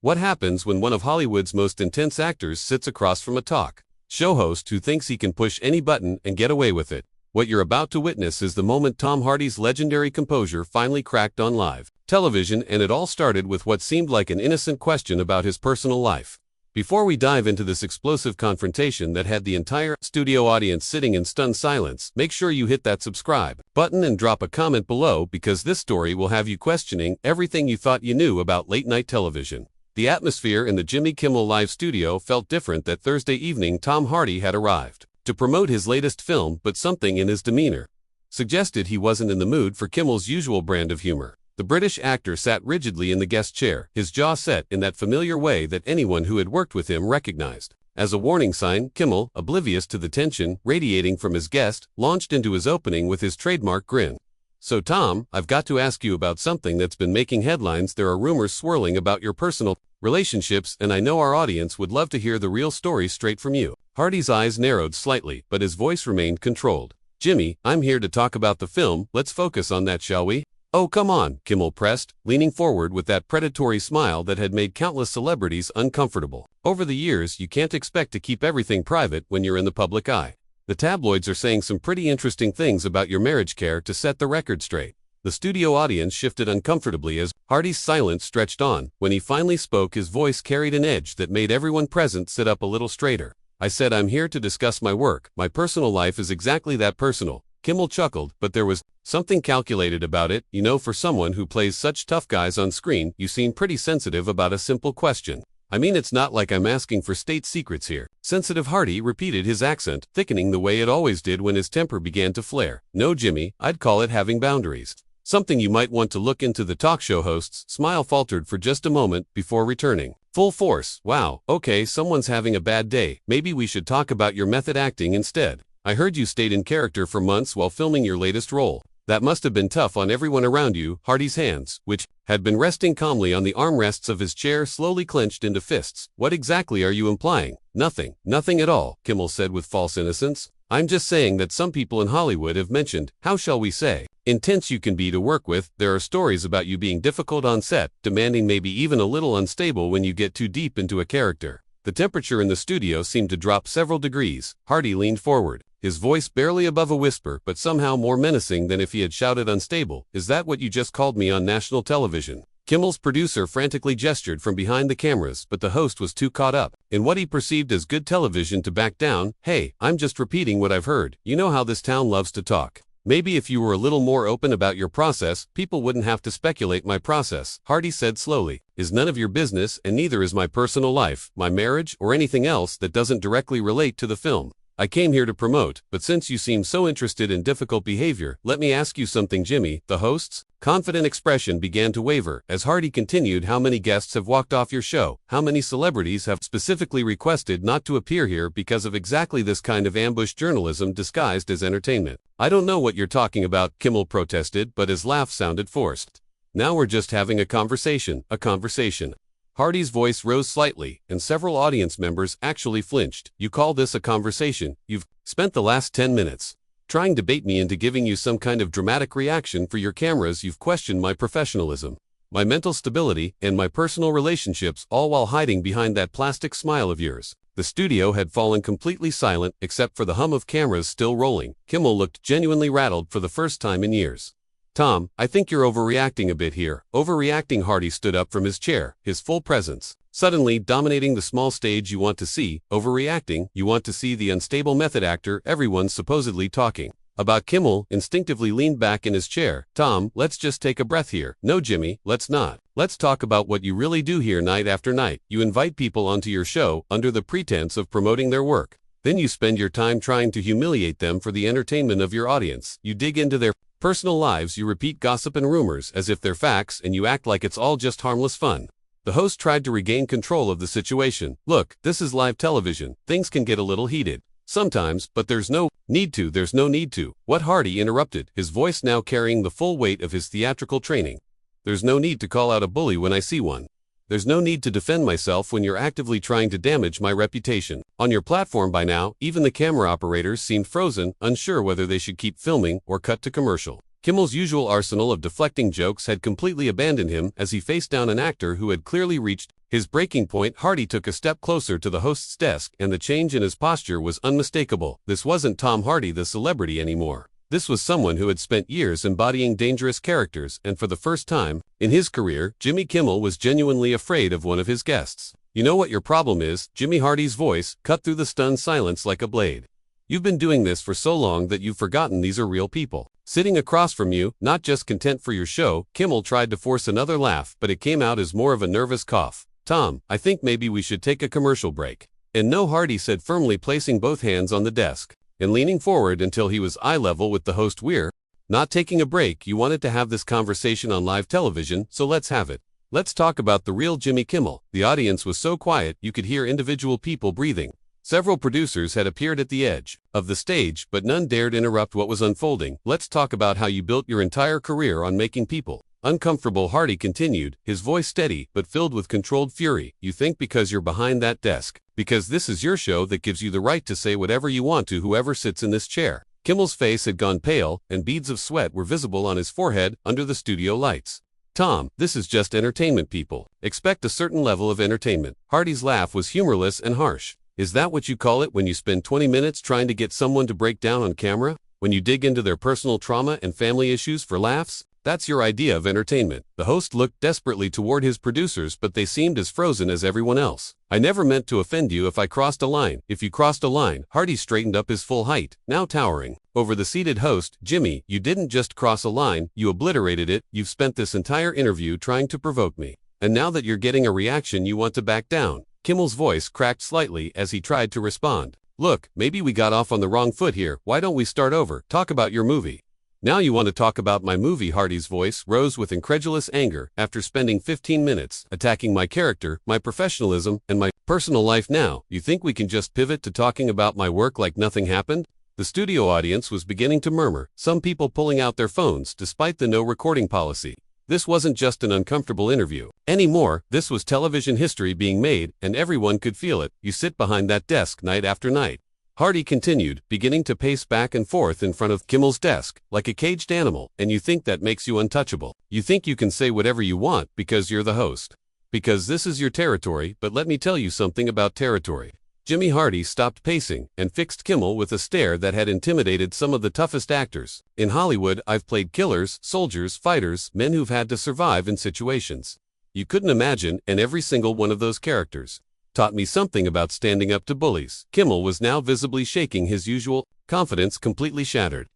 What happens when one of Hollywood's most intense actors sits across from a talk show host who thinks he can push any button and get away with it? What you're about to witness is the moment Tom Hardy's legendary composure finally cracked on live television, and it all started with what seemed like an innocent question about his personal life. Before we dive into this explosive confrontation that had the entire studio audience sitting in stunned silence, make sure you hit that subscribe button and drop a comment below, because this story will have you questioning everything you thought you knew about late-night television. The atmosphere in the Jimmy Kimmel live studio felt different that Thursday evening. Tom Hardy had arrived to promote his latest film, but something in his demeanor suggested he wasn't in the mood for Kimmel's usual brand of humor. The British actor sat rigidly in the guest chair, his jaw set in that familiar way that anyone who had worked with him recognized. As a warning sign, Kimmel, oblivious to the tension radiating from his guest, launched into his opening with his trademark grin. "So Tom, I've got to ask you about something that's been making headlines. There are rumors swirling about your personal relationships, and I know our audience would love to hear the real story straight from you." Hardy's eyes narrowed slightly, but his voice remained controlled. "Jimmy, I'm here to talk about the film. Let's focus on that, shall we?" "Oh, come on," Kimmel pressed, leaning forward with that predatory smile that had made countless celebrities uncomfortable. "Over the years, you can't expect to keep everything private when you're in the public eye. The tabloids are saying some pretty interesting things about your marriage. Care to set the record straight?" The studio audience shifted uncomfortably as Hardy's silence stretched on. When he finally spoke, his voice carried an edge that made everyone present sit up a little straighter. "I said I'm here to discuss my work. My personal life is exactly that, personal." Kimmel chuckled, but there was something calculated about it. "You know, for someone who plays such tough guys on screen, you seem pretty sensitive about a simple question." "I mean, it's not like I'm asking for state secrets here." Sensitive, Hardy repeated, his accent thickening the way it always did when his temper began to flare. "No, Jimmy, I'd call it having boundaries. Something you might want to look into." The talk show host's smile faltered for just a moment before returning full force. "Wow, okay, someone's having a bad day. Maybe we should talk about your method acting instead. I heard you stayed in character for months while filming your latest role. That must have been tough on everyone around you." Hardy's hands, which had been resting calmly on the armrests of his chair, slowly clenched into fists. "What exactly are you implying?" "Nothing. Nothing at all," Kimmel said with false innocence. "I'm just saying that some people in Hollywood have mentioned how shall we say intense you can be to work with. There are stories about you being difficult on set, demanding, maybe even a little unstable when you get too deep into a character." The temperature in the studio seemed to drop several degrees. Hardy leaned forward, his voice barely above a whisper, but somehow more menacing than if he had shouted unstable. "Is that what you just called me on national television?" Kimmel's producer frantically gestured from behind the cameras, but the host was too caught up in what he perceived as good television to back down. "Hey, I'm just repeating what I've heard. You know how this town loves to talk. Maybe if you were a little more open about your process, people wouldn't have to speculate." "My process," Hardy said slowly, "is none of your business, and neither is my personal life, my marriage, or anything else that doesn't directly relate to the film I came here to promote. But since you seem so interested in difficult behavior, let me ask you something, Jimmy." The host's confident expression began to waver as Hardy continued. "How many guests have walked off your show? How many celebrities have specifically requested not to appear here because of exactly this kind of ambush journalism disguised as entertainment?" "I don't know what you're talking about," Kimmel protested, but his laugh sounded forced. "Now we're just having a conversation." "A conversation?" Hardy's voice rose slightly, and several audience members actually flinched. "You call this a conversation? You've spent the last 10 minutes trying to bait me into giving you some kind of dramatic reaction for your cameras. You've questioned my professionalism, my mental stability, and my personal relationships, all while hiding behind that plastic smile of yours." The studio had fallen completely silent, except for the hum of cameras still rolling. Kimmel looked genuinely rattled for the first time in years. "Tom, I think you're overreacting a bit here." "Overreacting?" Hardy stood up from his chair, his full presence suddenly dominating the small stage. "You want to see overreacting? You want to see the unstable method actor everyone's supposedly talking about?" Kimmel instinctively leaned back in his chair. "Tom, let's just take a breath here." "No, Jimmy, let's not. Let's talk about what you really do here night after night. You invite people onto your show under the pretense of promoting their work. Then you spend your time trying to humiliate them for the entertainment of your audience. You dig into their personal lives, you repeat gossip and rumors as if they're facts, and you act like it's all just harmless fun." The host tried to regain control of the situation. "Look, this is live television. Things can get a little heated sometimes, but there's no need to." "There's no need to." What? Hardy interrupted, his voice now carrying the full weight of his theatrical training. "There's no need to call out a bully when I see one. There's no need to defend myself when you're actively trying to damage my reputation on your platform." By now, even the camera operators seemed frozen, unsure whether they should keep filming or cut to commercial. Kimmel's usual arsenal of deflecting jokes had completely abandoned him as he faced down an actor who had clearly reached his breaking point. Hardy took a step closer to the host's desk, and the change in his posture was unmistakable. This wasn't Tom Hardy the celebrity anymore. This was someone who had spent years embodying dangerous characters, and for the first time in his career, Jimmy Kimmel was genuinely afraid of one of his guests. "You know what your problem is?" Jimmy Hardy's voice cut through the stunned silence like a blade. "You've been doing this for so long that you've forgotten these are real people sitting across from you, not just content for your show." Kimmel tried to force another laugh, but it came out as more of a nervous cough. "Tom, I think maybe we should take a commercial break." "And no," Hardy said firmly, placing both hands on the desk and leaning forward until he was eye level with the host. "We're not taking a break. You wanted to have this conversation on live television, so let's have it. Let's talk about the real Jimmy Kimmel." The audience was so quiet you could hear individual people breathing. Several producers had appeared at the edge of the stage, but none dared interrupt what was unfolding. "Let's talk about how you built your entire career on making people uncomfortable," Hardy continued, his voice steady but filled with controlled fury. "You think because you're behind that desk, because this is your show, that gives you the right to say whatever you want to whoever sits in this chair." Kimmel's face had gone pale, and beads of sweat were visible on his forehead under the studio lights. "Tom, this is just entertainment, people. Expect a certain level of entertainment." Hardy's laugh was humorless and harsh. "Is that what you call it when you spend 20 minutes trying to get someone to break down on camera? When you dig into their personal trauma and family issues for laughs? That's your idea of entertainment?" The host looked desperately toward his producers, but they seemed as frozen as everyone else. "I never meant to offend you if I crossed a line. If you crossed a line." Hardy straightened up his full height, now towering over the seated host. "Jimmy, you didn't just cross a line, you obliterated it. You've spent this entire interview trying to provoke me. And now that you're getting a reaction, you want to back down." Kimmel's voice cracked slightly as he tried to respond. "Look, maybe we got off on the wrong foot here. Why don't we start over? Talk about your movie." "Now you want to talk about my movie?" Hardy's voice rose with incredulous anger. "After spending 15 minutes attacking my character, my professionalism, and my personal life, now you think we can just pivot to talking about my work like nothing happened?" The studio audience was beginning to murmur, some people pulling out their phones despite the no recording policy. This wasn't just an uncomfortable interview anymore. This was television history being made, and everyone could feel it. "You sit behind that desk night after night," Hardy continued, beginning to pace back and forth in front of Kimmel's desk, like a caged animal, "and you think that makes you untouchable. You think you can say whatever you want because you're the host. Because this is your territory. But let me tell you something about territory." Jimmy Hardy stopped pacing and fixed Kimmel with a stare that had intimidated some of the toughest actors. "In Hollywood, I've played killers, soldiers, fighters, men who've had to survive in situations you couldn't imagine, and every single one of those characters taught me something about standing up to bullies." Kimmel was now visibly shaking, his usual confidence completely shattered.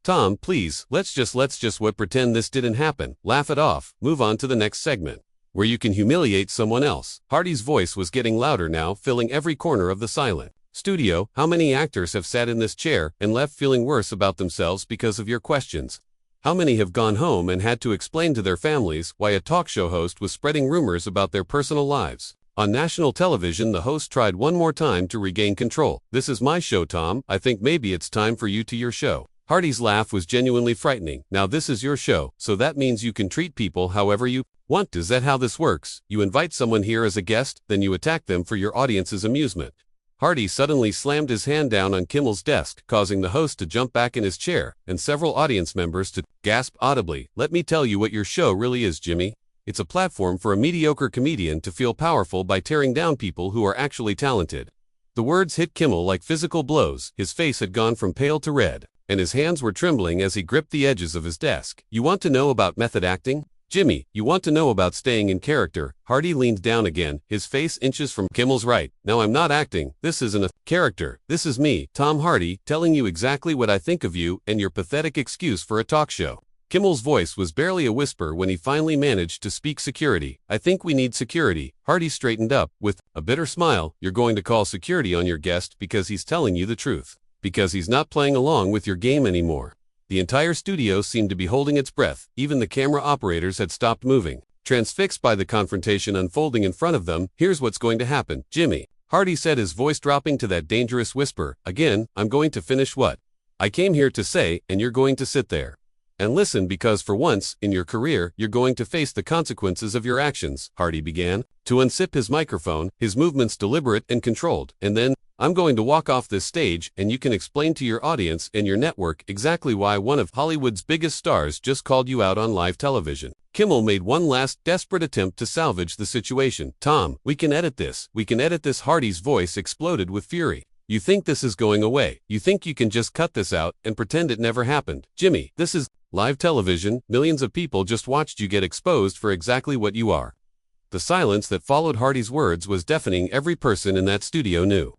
"Tom, please, let's just what pretend this didn't happen. Laugh it off. Move on to the next segment, where you can humiliate someone else." Hardy's voice was getting louder now, filling every corner of the silent studio. "How many actors have sat in this chair and left feeling worse about themselves because of your questions? How many have gone home and had to explain to their families why a talk show host was spreading rumors about their personal lives?" On national television, the host tried one more time to regain control. "This is my show, Tom. I think maybe it's time for you to your show." Hardy's laugh was genuinely frightening. "Now this is your show, so that means you can treat people however you want. Is that how this works? You invite someone here as a guest, then you attack them for your audience's amusement." Hardy suddenly slammed his hand down on Kimmel's desk, causing the host to jump back in his chair, and several audience members to gasp audibly. "Let me tell you what your show really is, Jimmy. It's a platform for a mediocre comedian to feel powerful by tearing down people who are actually talented." The words hit Kimmel like physical blows. His face had gone from pale to red, and his hands were trembling as he gripped the edges of his desk. "You want to know about method acting? Jimmy, you want to know about staying in character?" Hardy leaned down again, his face inches from Kimmel's right. "Now I'm not acting. This isn't a character. This is me, Tom Hardy, telling you exactly what I think of you and your pathetic excuse for a talk show." Kimmel's voice was barely a whisper when he finally managed to speak. "Security. I think we need security." Hardy straightened up with a bitter smile. "You're going to call security on your guest because he's telling you the truth. Because he's not playing along with your game anymore." The entire studio seemed to be holding its breath. Even the camera operators had stopped moving, transfixed by the confrontation unfolding in front of them. "Here's what's going to happen, Jimmy," Hardy said, his voice dropping to that dangerous whisper. "Again, I'm going to finish what I came here to say, and you're going to sit there And listen, because for once in your career, you're going to face the consequences of your actions, Hardy began, to unsip his microphone, his movements deliberate and controlled. And then, I'm going to walk off this stage and you can explain to your audience and your network exactly why one of Hollywood's biggest stars just called you out on live television. Kimmel made one last desperate attempt to salvage the situation. Tom, we can edit this. We can edit this. Hardy's voice exploded with fury. You think this is going away? You think you can just cut this out and pretend it never happened? Jimmy, this is live television. Millions of people just watched you get exposed for exactly what you are. The silence that followed Hardy's words was deafening. Every person in that studio knew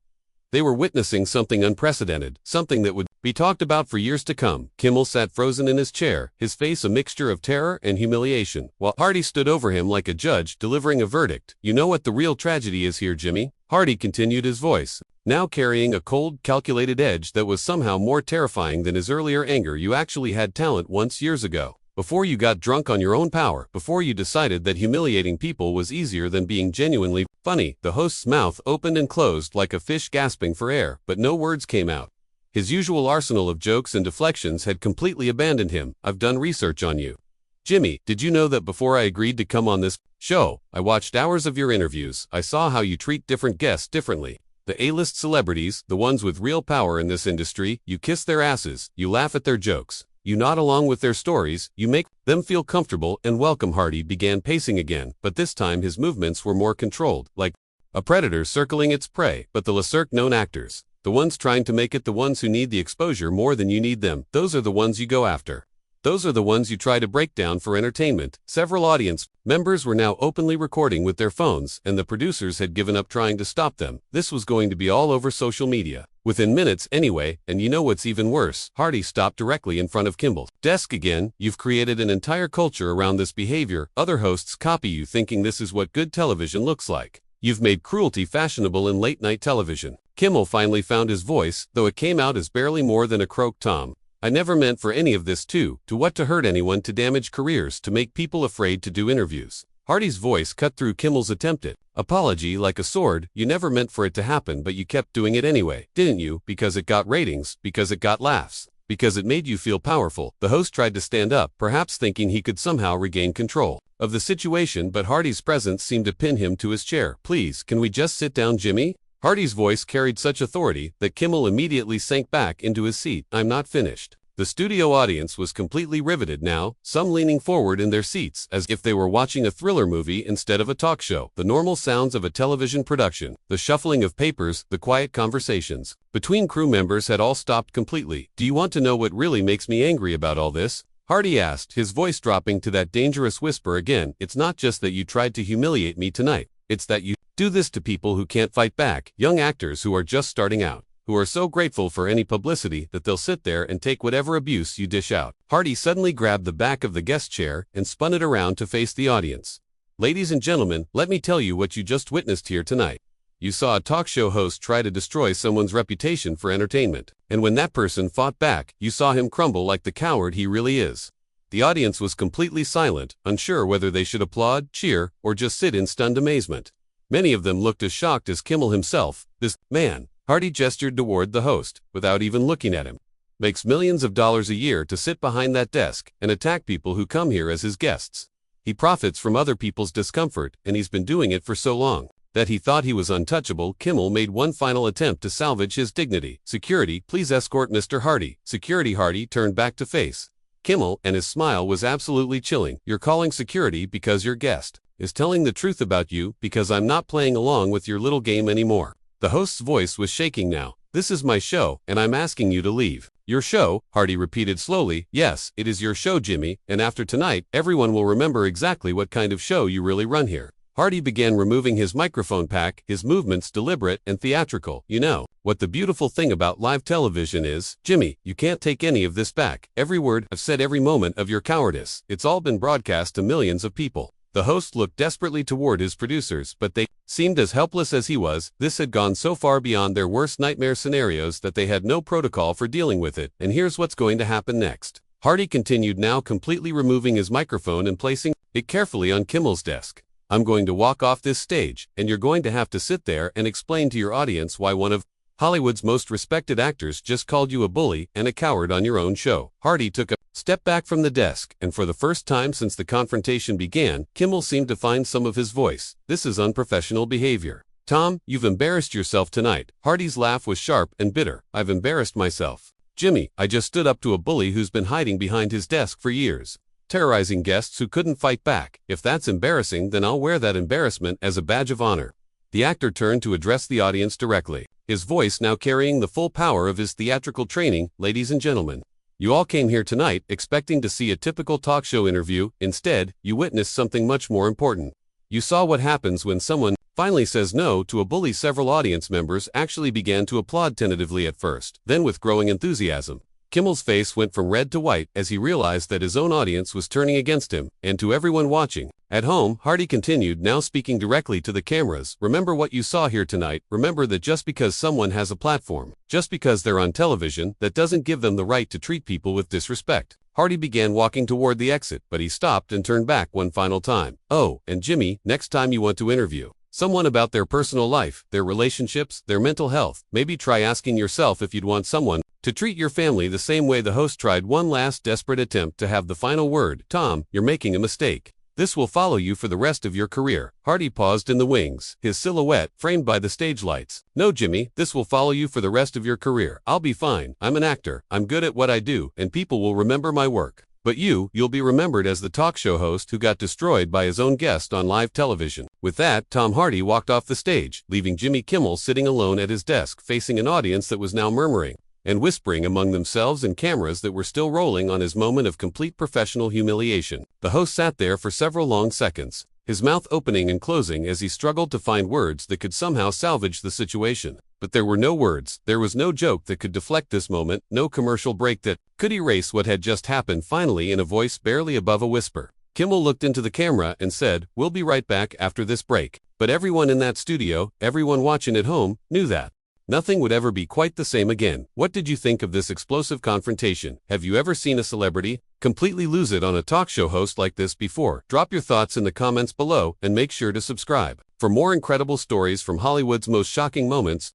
they were witnessing something unprecedented, something that would be talked about for years to come. Kimmel sat frozen in his chair, his face a mixture of terror and humiliation, while Hardy stood over him like a judge delivering a verdict. You know what the real tragedy is here, Jimmy? Hardy continued, his voice now carrying a cold, calculated edge that was somehow more terrifying than his earlier anger. You actually had talent once years ago. Before you got drunk on your own power, before you decided that humiliating people was easier than being genuinely funny. The host's mouth opened and closed like a fish gasping for air, but no words came out. His usual arsenal of jokes and deflections had completely abandoned him. I've done research on you. Jimmy, did you know that before I agreed to come on this show, I watched hours of your interviews. I saw how you treat different guests differently. The A-list celebrities, the ones with real power in this industry, you kiss their asses, you laugh at their jokes. You nod along with their stories, you make them feel comfortable and welcome. Hardy began pacing again, but this time his movements were more controlled, like a predator circling its prey. But the lesser-known actors, the ones trying to make it, the ones who need the exposure more than you need them, those are the ones you go after. Those are the ones you try to break down for entertainment. Several audience members were now openly recording with their phones, and the producers had given up trying to stop them. This was going to be all over social media within minutes anyway. And you know what's even worse? Hardy stopped directly in front of Kimmel's desk again. You've created an entire culture around this behavior. Other hosts copy you, thinking this is what good television looks like. You've made cruelty fashionable in late-night television. Kimmel finally found his voice, though it came out as barely more than a croak. Tom, I never meant for any of this to hurt anyone, to damage careers, to make people afraid to do interviews. Hardy's voice cut through Kimmel's attempted apology like a sword. You never meant for it to happen, but you kept doing it anyway, didn't you? Because it got ratings, because it got laughs, because it made you feel powerful. The host tried to stand up, perhaps thinking he could somehow regain control of the situation, but Hardy's presence seemed to pin him to his chair. Please, can we just sit down, Jimmy? Hardy's voice carried such authority that Kimmel immediately sank back into his seat. I'm not finished. The studio audience was completely riveted now, some leaning forward in their seats as if they were watching a thriller movie instead of a talk show. The normal sounds of a television production, the shuffling of papers, the quiet conversations between crew members had all stopped completely. Do you want to know what really makes me angry about all this? Hardy asked, his voice dropping to that dangerous whisper again. It's not just that you tried to humiliate me tonight. It's that you do this to people who can't fight back, young actors who are just starting out, who are so grateful for any publicity that they'll sit there and take whatever abuse you dish out. Hardy suddenly grabbed the back of the guest chair and spun it around to face the audience. Ladies and gentlemen, let me tell you what you just witnessed here tonight. You saw a talk show host try to destroy someone's reputation for entertainment, and when that person fought back, you saw him crumble like the coward he really is. The audience was completely silent, unsure whether they should applaud, cheer, or just sit in stunned amazement. Many of them looked as shocked as Kimmel himself. This man, Hardy gestured toward the host, without even looking at him, makes millions of dollars a year to sit behind that desk and attack people who come here as his guests. He profits from other people's discomfort, and he's been doing it for so long that he thought he was untouchable. Kimmel made one final attempt to salvage his dignity. Security, please escort Mr. Hardy. Security. Hardy turned back to face Kimmel, and his smile was absolutely chilling. You're calling security because your guest is telling the truth about you, because I'm not playing along with your little game anymore. The host's voice was shaking now. This is my show, and I'm asking you to leave. Your show, Hardy repeated slowly. Yes, it is your show, Jimmy, and after tonight, everyone will remember exactly what kind of show you really run here. Hardy began removing his microphone pack, his movements deliberate and theatrical. You know what the beautiful thing about live television is, Jimmy? You can't take any of this back. Every word I've said, every moment of your cowardice, it's all been broadcast to millions of people. The host looked desperately toward his producers, but they seemed as helpless as he was. This had gone so far beyond their worst nightmare scenarios that they had no protocol for dealing with it. And here's what's going to happen next. Hardy continued, now completely removing his microphone and placing it carefully on Kimmel's desk. I'm going to walk off this stage, and you're going to have to sit there and explain to your audience why one of Hollywood's most respected actors just called you a bully and a coward on your own show. Hardy took a stepped back from the desk, and for the first time since the confrontation began, Kimmel seemed to find some of his voice. This is unprofessional behavior. Tom, you've embarrassed yourself tonight. Hardy's laugh was sharp and bitter. I've embarrassed myself. Jimmy, I just stood up to a bully who's been hiding behind his desk for years, terrorizing guests who couldn't fight back. If that's embarrassing, then I'll wear that embarrassment as a badge of honor. The actor turned to address the audience directly, his voice now carrying the full power of his theatrical training. Ladies and gentlemen, you all came here tonight expecting to see a typical talk show interview. Instead, you witnessed something much more important. You saw what happens when someone finally says no to a bully. Several audience members actually began to applaud tentatively at first, then with growing enthusiasm. Kimmel's face went from red to white as he realized that his own audience was turning against him. And to everyone watching at home, Hardy continued, now speaking directly to the cameras, remember what you saw here tonight. Remember that just because someone has a platform, just because they're on television, that doesn't give them the right to treat people with disrespect. Hardy began walking toward the exit, but he stopped and turned back one final time. Oh, and Jimmy, next time you want to interview someone about their personal life, their relationships, their mental health, maybe try asking yourself if you'd want someone to treat your family the same way. The host tried one last desperate attempt to have the final word. Tom, you're making a mistake. This will follow you for the rest of your career. Hardy paused in the wings, his silhouette framed by the stage lights. No, Jimmy, this will follow you for the rest of your career. I'll be fine. I'm an actor. I'm good at what I do, and people will remember my work. But you'll be remembered as the talk show host who got destroyed by his own guest on live television. With that, Tom Hardy walked off the stage, leaving Jimmy Kimmel sitting alone at his desk, facing an audience that was now murmuring and whispering among themselves and cameras that were still rolling on his moment of complete professional humiliation. The host sat there for several long seconds, his mouth opening and closing as he struggled to find words that could somehow salvage the situation. But there were no words, there was no joke that could deflect this moment, no commercial break that could erase what had just happened. Finally, in a voice barely above a whisper, Kimmel looked into the camera and said, "We'll be right back after this break." But everyone in that studio, everyone watching at home, knew that nothing would ever be quite the same again. What did you think of this explosive confrontation? Have you ever seen a celebrity completely lose it on a talk show host like this before? Drop your thoughts in the comments below and make sure to subscribe for more incredible stories from Hollywood's most shocking moments.